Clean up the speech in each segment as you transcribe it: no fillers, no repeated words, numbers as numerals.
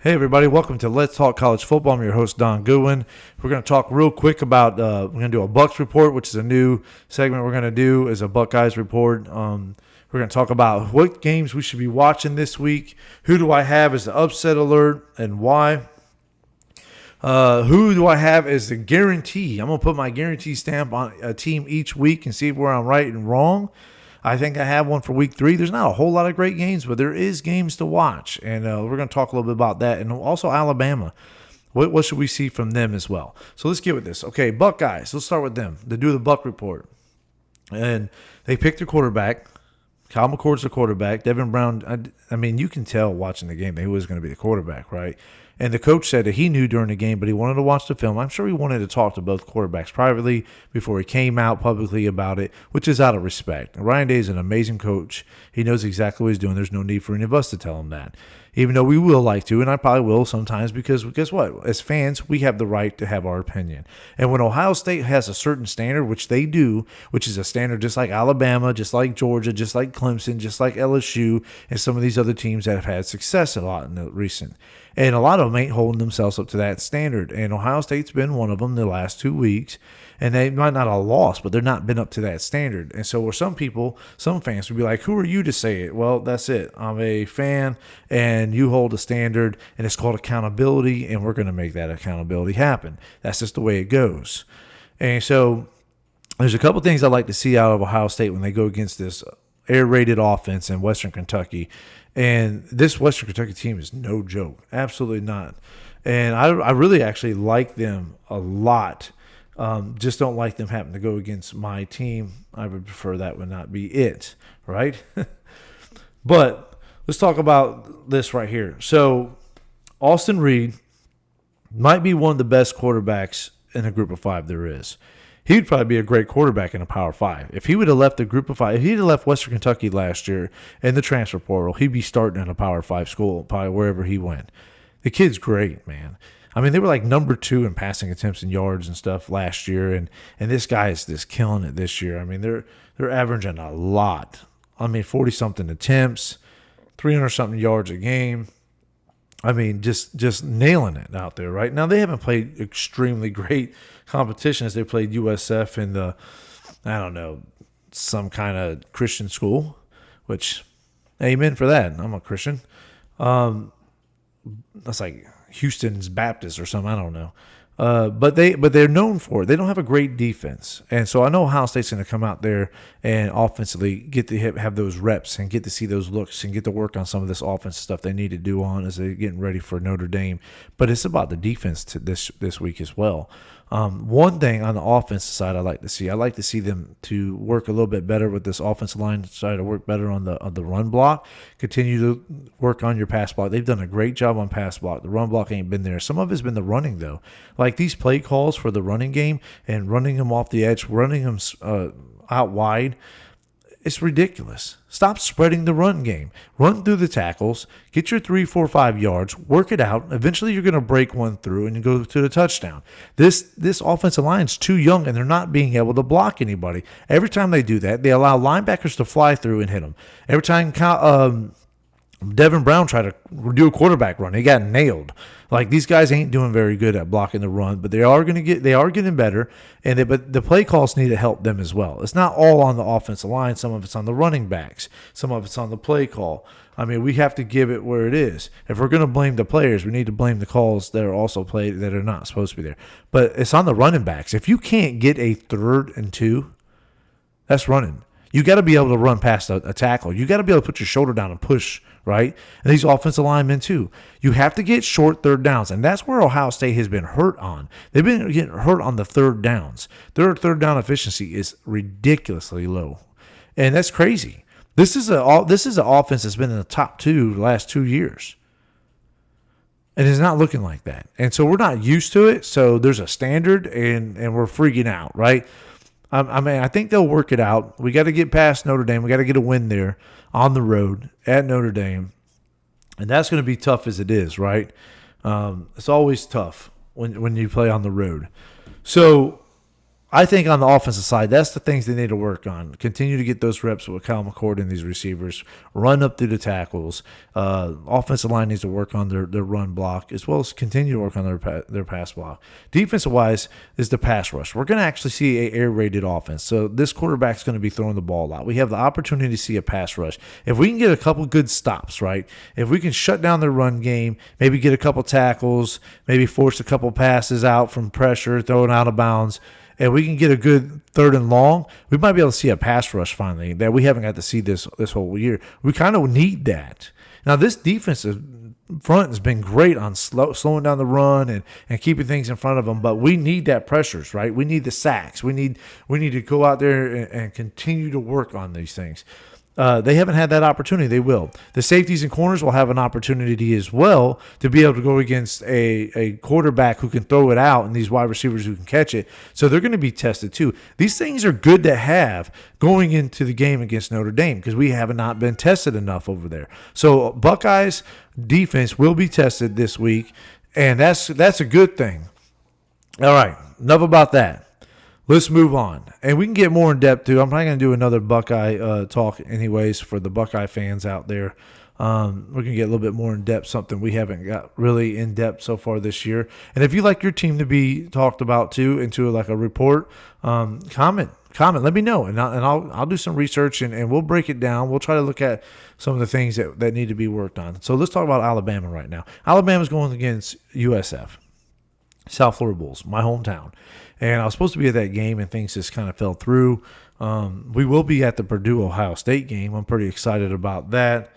Hey everybody, welcome to Let's Talk College Football. I'm your host Don Goodwin. We're going to talk real quick about we're going to do a Bucks report, which is a new segment we're going to do is a Buckeyes report. We're going to talk about what games we should be watching this week. Who do I have as the upset alert and why? Who do I have as the guarantee? I'm going to put my guarantee stamp on a team each week and see where I'm right and wrong. I think I have one for week 3. There's not a whole lot of great games, but there is games to watch. And we're going to talk a little bit about that. And also Alabama. What should we see from them as well? So let's get with this. Okay, Buckeyes. Let's start with them. They do the Buck report. And they picked their quarterback. Kyle McCord's the quarterback. Devin Brown, I mean, you can tell watching the game that he was going to be the quarterback, right? And the coach said that he knew during the game, but he wanted to watch the film. I'm sure he wanted to talk to both quarterbacks privately before he came out publicly about it, which is out of respect. Ryan Day is an amazing coach. He knows exactly what he's doing. There's no need for any of us to tell him that, even though we will like to, and I probably will sometimes because guess what? As fans, we have the right to have our opinion. And when Ohio State has a certain standard, which they do, which is a standard just like Alabama, just like Georgia, just like Clemson, just like LSU, and some of these other teams that have had success a lot in the recent. And a lot of them ain't holding themselves up to that standard. And Ohio State's been one of them the last 2 weeks. And they might not have lost, but they're not been up to that standard. And so where some people, some fans would be like, who are you to say it? Well, that's it. I'm a fan, and you hold a standard, and it's called accountability, and we're going to make that accountability happen. That's just the way it goes. And so there's a couple things I like to see out of Ohio State when they go against this air-raided offense in Western Kentucky. And this Western Kentucky team is no joke. Absolutely not. And I really actually like them a lot. Just don't like them having to go against my team. I would prefer that would not be it, right? But let's talk about this right here. So Austin Reed might be one of the best quarterbacks in a group of 5 there is. He would probably be a great quarterback in a Power 5. If he would have left the group of 5, if he'd have left Western Kentucky last year in the transfer portal, he'd be starting in a Power 5 school, probably wherever he went. The kid's great, man. I mean, they were like number 2 in passing attempts and yards and stuff last year, and this guy is just killing it this year. I mean, they're averaging a lot. I mean, 40-something attempts, 300-something yards a game. I mean, just nailing it out there, right? Now, they haven't played extremely great competition as they played USF in the, I don't know, some kind of Christian school, which, amen for that. I'm a Christian. That's like Houston's Baptist or something. I don't know. But they're known for it. They don't have a great defense, and so I know Ohio State's going to come out there and offensively get to have those reps and get to see those looks and get to work on some of this offensive stuff they need to do on as they're getting ready for Notre Dame. But it's about the defense to this week as well. One thing on the offensive side I like to see them to work a little bit better with this offensive line, try to work better on the run block, continue to work on your pass block. They've done a great job on pass block. The run block ain't been there. Some of it's been the running, though. Like these play calls for the running game and running them off the edge, running them out wide, it's ridiculous. Stop spreading the run game. Run through the tackles, get your 3, 4, 5 yards, work it out. Eventually you're going to break one through and you go to the touchdown. This offensive line is too young, and they're not being able to block anybody. Every time they do that, they allow linebackers to fly through and hit them. Every time Devin Brown tried to do a quarterback run, he got nailed. Like, these guys ain't doing very good at blocking the run, but they are getting better, but the play calls need to help them as well. It's not all on the offensive line. Some of it's on the running backs. Some of it's on the play call. I mean, we have to give it where it is. If we're going to blame the players, we need to blame the calls that are also played that are not supposed to be there. But it's on the running backs. If you can't get a 3rd and 2, that's running. You got to be able to run past a tackle. You got to be able to put your shoulder down and push, right? And these offensive linemen too. You have to get short 3rd downs, and that's where Ohio State has been hurt on. They've been getting hurt on the 3rd downs. Their 3rd down efficiency is ridiculously low, and that's crazy. This is an offense that's been in the top 2 the last 2 years. And it's not looking like that. And so we're not used to it, so there's a standard, and we're freaking out, right? I mean, I think they'll work it out. We got to get past Notre Dame. We got to get a win there on the road at Notre Dame. And that's going to be tough as it is, right? It's always tough when you play on the road. So I think on the offensive side, that's the things they need to work on. Continue to get those reps with Kyle McCord and these receivers. Run up through the tackles. Offensive line needs to work on their run block as well as continue to work on their pass block. Defensive wise is the pass rush. We're going to actually see a air rated offense. So this quarterback's going to be throwing the ball out. We have the opportunity to see a pass rush. If we can get a couple good stops, right? If we can shut down their run game, maybe get a couple tackles, maybe force a couple passes out from pressure, throw it out of bounds, and we can get a good 3rd and long, we might be able to see a pass rush finally that we haven't got to see this whole year. We kind of need that. Now, this defensive front has been great on slowing down the run and keeping things in front of them, but we need that pressures, right? We need the sacks. We need to go out there and continue to work on these things. They haven't had that opportunity. They will. The safeties and corners will have an opportunity as well to be able to go against a quarterback who can throw it out and these wide receivers who can catch it. So they're going to be tested too. These things are good to have going into the game against Notre Dame because we have not been tested enough over there. So Buckeyes defense will be tested this week, and that's a good thing. All right, enough about that. Let's move on. And we can get more in depth, too. I'm probably going to do another Buckeye talk anyways for the Buckeye fans out there. We're going to get a little bit more in depth, something we haven't got really in depth so far this year. And if you'd like your team to be talked about, too, into like a report, comment. Let me know, and I'll do some research, and we'll break it down. We'll try to look at some of the things that need to be worked on. So let's talk about Alabama right now. Alabama's going against USF, South Florida Bulls, my hometown. And I was supposed to be at that game, and things just kind of fell through. We will be at the Purdue-Ohio State game. I'm pretty excited about that.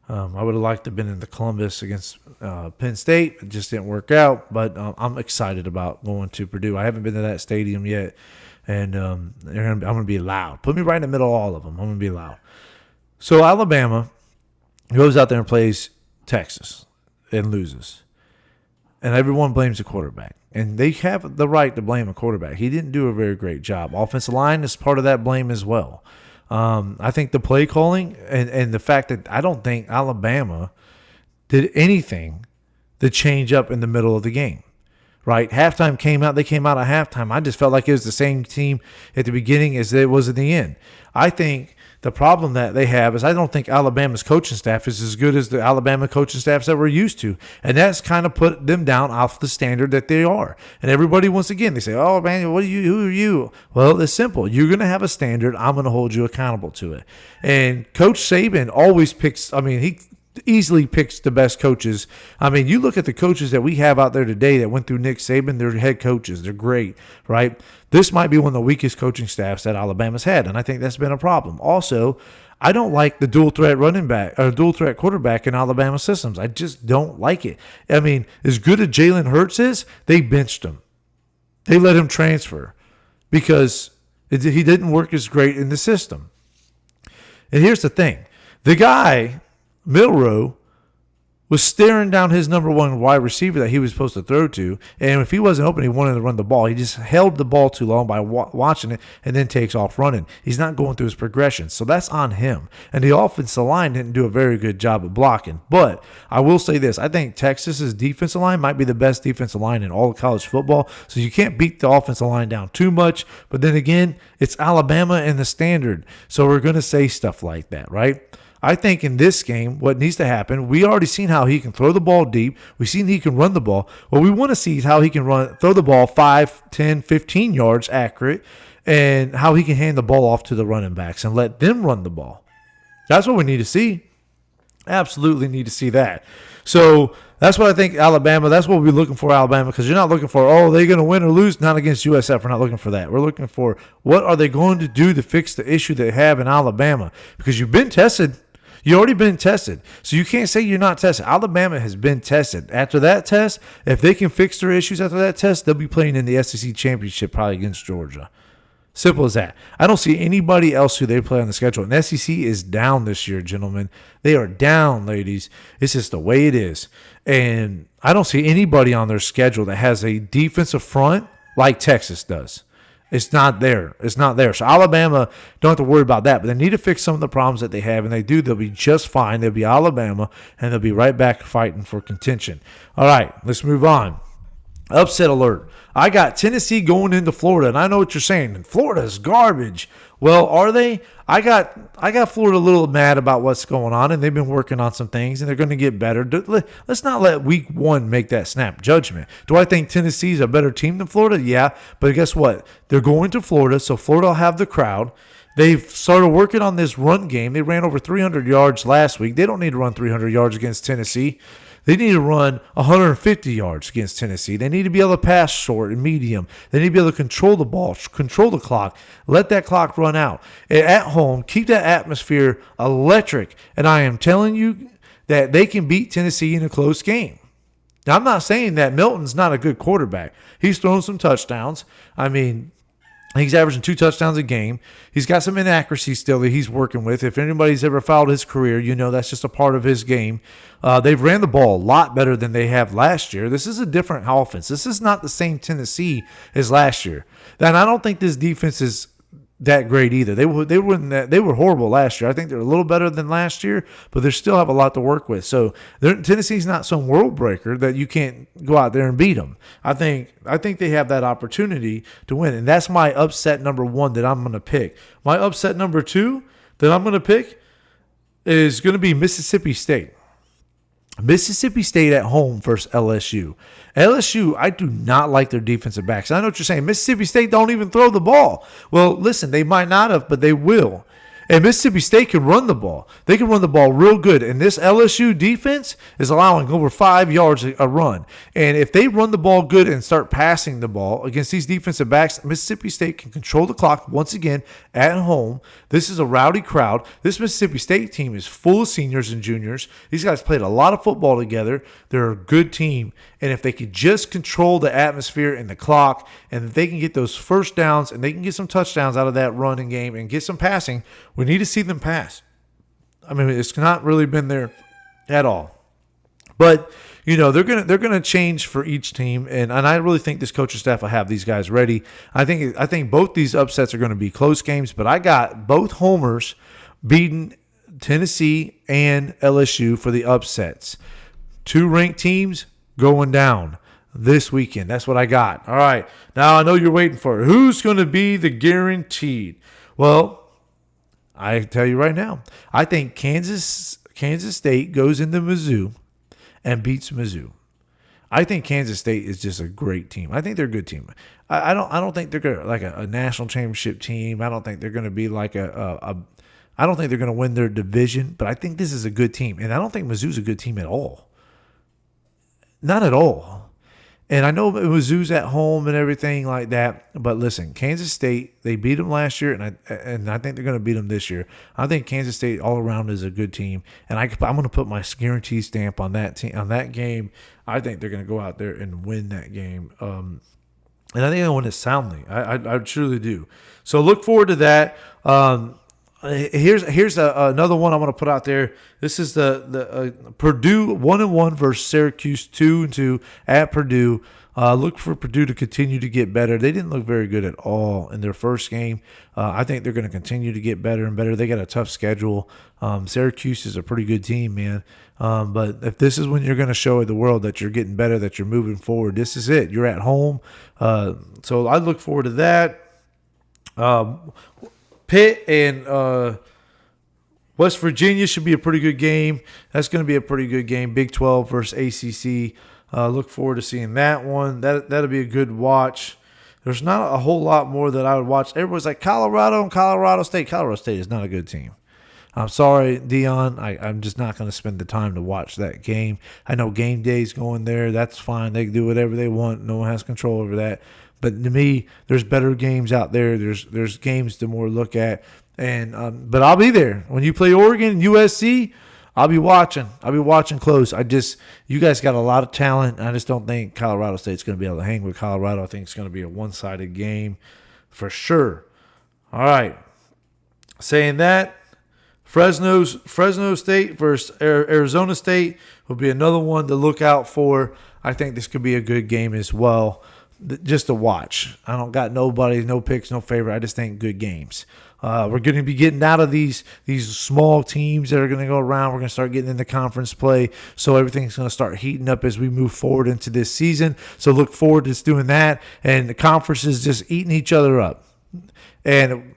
I would have liked to have been in the Columbus against Penn State. It just didn't work out, but I'm excited about going to Purdue. I haven't been to that stadium yet, and I'm going to be loud. Put me right in the middle of all of them. I'm going to be loud. So Alabama goes out there and plays Texas and loses. And everyone blames the quarterback. And they have the right to blame a quarterback. He didn't do a very great job. Offensive line is part of that blame as well. I think the play calling and the fact that I don't think Alabama did anything to change up in the middle of the game. Right? Halftime came out. They came out at halftime. I just felt like it was the same team at the beginning as it was at the end. I think the problem that they have is I don't think Alabama's coaching staff is as good as the Alabama coaching staffs that we're used to. And that's kind of put them down off the standard that they are. And everybody, once again, they say, oh, man, who are you? Well, it's simple. You're going to have a standard. I'm going to hold you accountable to it. And Coach Saban always picks, he easily picks the best coaches. You look at the coaches that we have out there today that went through Nick Saban, they're head coaches. They're great, right? This might be one of the weakest coaching staffs that Alabama's had, and I think that's been a problem. Also, I don't like the dual threat running back or dual threat quarterback in Alabama systems. I just don't like it. As good as Jalen Hurts is, they benched him. They let him transfer because he didn't work as great in the system. And here's the thing. The guy, Milroe, was staring down his number one wide receiver that he was supposed to throw to. And if he wasn't open, he wanted to run the ball. He just held the ball too long by watching it and then takes off running. He's not going through his progression. So that's on him. And the offensive line didn't do a very good job of blocking. But I will say this. I think Texas's defensive line might be the best defensive line in all of college football. So you can't beat the offensive line down too much. But then again, it's Alabama and the standard. So we're going to say stuff like that, right? I think in this game, what needs to happen, we already seen how he can throw the ball deep. We've seen he can run the ball. What we want to see is how he can throw the ball 5, 10, 15 yards accurate and how he can hand the ball off to the running backs and let them run the ball. That's what we need to see. Absolutely need to see that. So that's what I think Alabama, that's what we're looking for Alabama, because you're not looking for, they're going to win or lose, not against USF. We're not looking for that. We're looking for what are they going to do to fix the issue they have in Alabama, because you've been tested. You've already been tested. So you can't say you're not tested. Alabama has been tested. After that test, if they can fix their issues after that test, they'll be playing in the SEC championship probably against Georgia. Simple as that. I don't see anybody else who they play on the schedule. And SEC is down this year, gentlemen. They are down, ladies. It's just the way it is. And I don't see anybody on their schedule that has a defensive front like Texas does. It's not there. It's not there. So Alabama, don't have to worry about that. But they need to fix some of the problems that they have, and they do. They'll be just fine. They'll be Alabama, and they'll be right back fighting for contention. All right, let's move on. Upset alert. I got Tennessee going into Florida, and I know what you're saying. Florida's garbage. Well, are they? I got Florida a little mad about what's going on, and they've been working on some things, and they're going to get better. Let's not let week one make that snap judgment. Do I think Tennessee's a better team than Florida? Yeah, but guess what? They're going to Florida, so Florida will have the crowd. They've started working on this run game. They ran over 300 yards last week. They don't need to run 300 yards against Tennessee. They need to run 150 yards against Tennessee. They need to be able to pass short and medium. They need to be able to control the ball, control the clock, let that clock run out. At home, keep that atmosphere electric. And I am telling you that they can beat Tennessee in a close game. Now, I'm not saying that Milton's not a good quarterback. He's thrown some touchdowns. I mean, he's averaging 2 touchdowns a game. He's got some inaccuracies still that he's working with. If anybody's ever followed his career, you know that's just a part of his game. They've ran the ball a lot better than they have last year. This is a different offense. This is not the same Tennessee as last year. And I don't think this defense is that great either. They were horrible last year. I think they're a little better than last year, but they still have a lot to work with. So Tennessee's not some world breaker that you can't go out there and beat them. I think they have that opportunity to win, and that's my upset number 1 that I'm going to pick. My upset number 2 that I'm going to pick is going to be Mississippi State. Mississippi State at home versus LSU. LSU, I do not like their defensive backs. I know what you're saying. Mississippi State don't even throw the ball. Well, listen, they might not have, but they will. And Mississippi State can run the ball. They can run the ball real good. And this LSU defense is allowing over 5 yards a run. And if they run the ball good and start passing the ball against these defensive backs, Mississippi State can control the clock once again at home. This is a rowdy crowd. This Mississippi State team is full of seniors and juniors. These guys played a lot of football together. They're a good team. And if they could just control the atmosphere and the clock, and if they can get those first downs and they can get some touchdowns out of that running game and get some passing, we need to see them pass. I mean, it's not really been there at all. But, you know, they're gonna change for each team, and I really think this coaching staff will have these guys ready. I think both these upsets are going to be close games, but I got both homers beating Tennessee and LSU for the upsets. 2 ranked teams going down this weekend. That's what I got. All right. Now I know you're waiting for it. Who's going to be the guaranteed? Well, I tell you right now, I think Kansas State goes into Mizzou and beats Mizzou. I think Kansas State is just a great team. I think they're a good team. I don't think they're gonna like a national championship team. I don't think they're going to be like I don't think they're going to win their division, but I think this is a good team. And I don't think Mizzou's a good team at all. Not at all. And I know Mizzou's at home and everything like that. But listen, Kansas State, they beat them last year, and I think they're going to beat them this year. I think Kansas State all around is a good team, and I'm going to put my guarantee stamp on that team, on that game. I think they're going to go out there and win that game. And I think they'll win it soundly. I truly do. So look forward to that. Here's another one I want to put out there. This is the Purdue 1-1 versus Syracuse 2-2 at Purdue. Look for Purdue to continue to get better. They didn't look very good at all in their first game. I think they're going to continue to get better and better. They got a tough schedule. Syracuse is a pretty good team, man. But if this is when you're going to show the world that you're getting better, that you're moving forward, this is it. You're at home. So I look forward to that. Pitt and West Virginia should be a pretty good game. That's going to be a pretty good game. Big 12 versus ACC. Look forward to seeing that one. That'll be a good watch. There's not a whole lot more that I would watch. Everybody's like Colorado and Colorado State. Colorado State is not a good team. I'm sorry, Dion. I'm just not going to spend the time to watch that game. I know game day's going there. That's fine. They can do whatever they want. No one has control over that. But to me, there's better games out there. There's games to more look at. And but I'll be there. When you play Oregon, USC, I'll be watching. I'll be watching close. You guys got a lot of talent. I just don't think Colorado State's going to be able to hang with Colorado. I think it's going to be a one-sided game for sure. All right. Saying that, Fresno State versus Arizona State will be another one to look out for. I think this could be a good game as well. just to watch. I don't got nobody, no picks, no favorite. I just think good games. We're going to be getting out of these small teams that are going to go around. We're going to start getting into conference play, so everything's going to start heating up as we move forward into this season. So look forward to doing that, and the conference is just eating each other up. And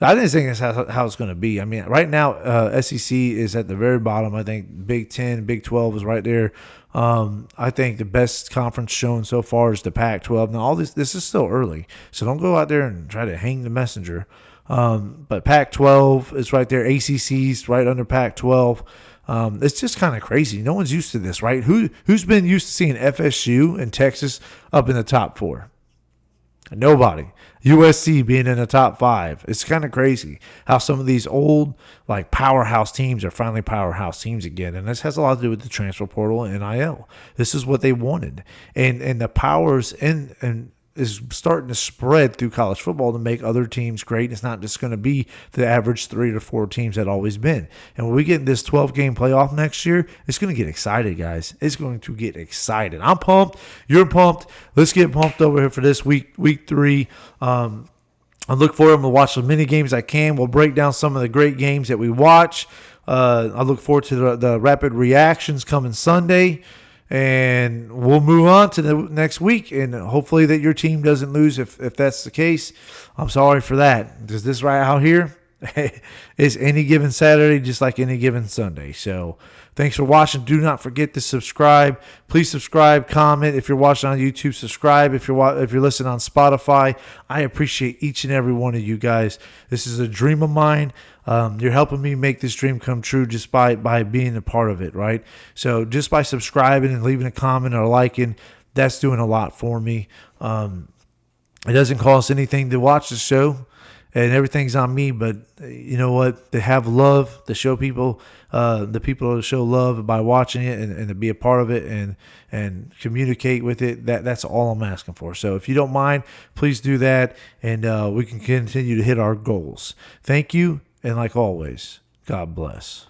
I didn't think that's how it's going to be. I mean, right now, SEC is at the very bottom. I think Big 10, Big 12 is right there. I think the best conference shown so far is the Pac-12. Now, all this is still early, so don't go out there and try to hang the messenger. But Pac-12 is right there. ACC's right under Pac-12. It's just kind of crazy. No one's used to this, right? Who's been used to seeing FSU and Texas up in the top 4? Nobody. USC being in the top 5. It's kind of crazy how some of these old like powerhouse teams are finally powerhouse teams again. And this has a lot to do with the transfer portal and NIL. This is what they wanted. And the powers and is starting to spread through college football to make other teams great. It's not just going to be the average 3 to 4 teams that always been. And when we get this 12-game playoff next year, it's going to get excited, guys. It's going to get excited. I'm pumped. You're pumped. Let's get pumped over here for this week 3. I look forward to watch as many games I can. We'll break down some of the great games that we watch. I look forward to the rapid reactions coming Sunday. And we'll move on to the next week, and hopefully that your team doesn't lose. If that's the case, I'm sorry for that. Because this right out here is any given Saturday, just like any given Sunday. So thanks for watching. Do not forget to subscribe. Please subscribe, comment. If you're watching on YouTube, subscribe. If you're listening on Spotify, I appreciate each and every one of you guys. This is a dream of mine. You're helping me make this dream come true just by being a part of it, right? So just by subscribing and leaving a comment or liking, that's doing a lot for me. It doesn't cost anything to watch the show, and everything's on me. But you know what? To have love, to show people, the people to show love by watching it and to be a part of it and communicate with it. That's all I'm asking for. So if you don't mind, please do that, and we can continue to hit our goals. Thank you. And like always, God bless.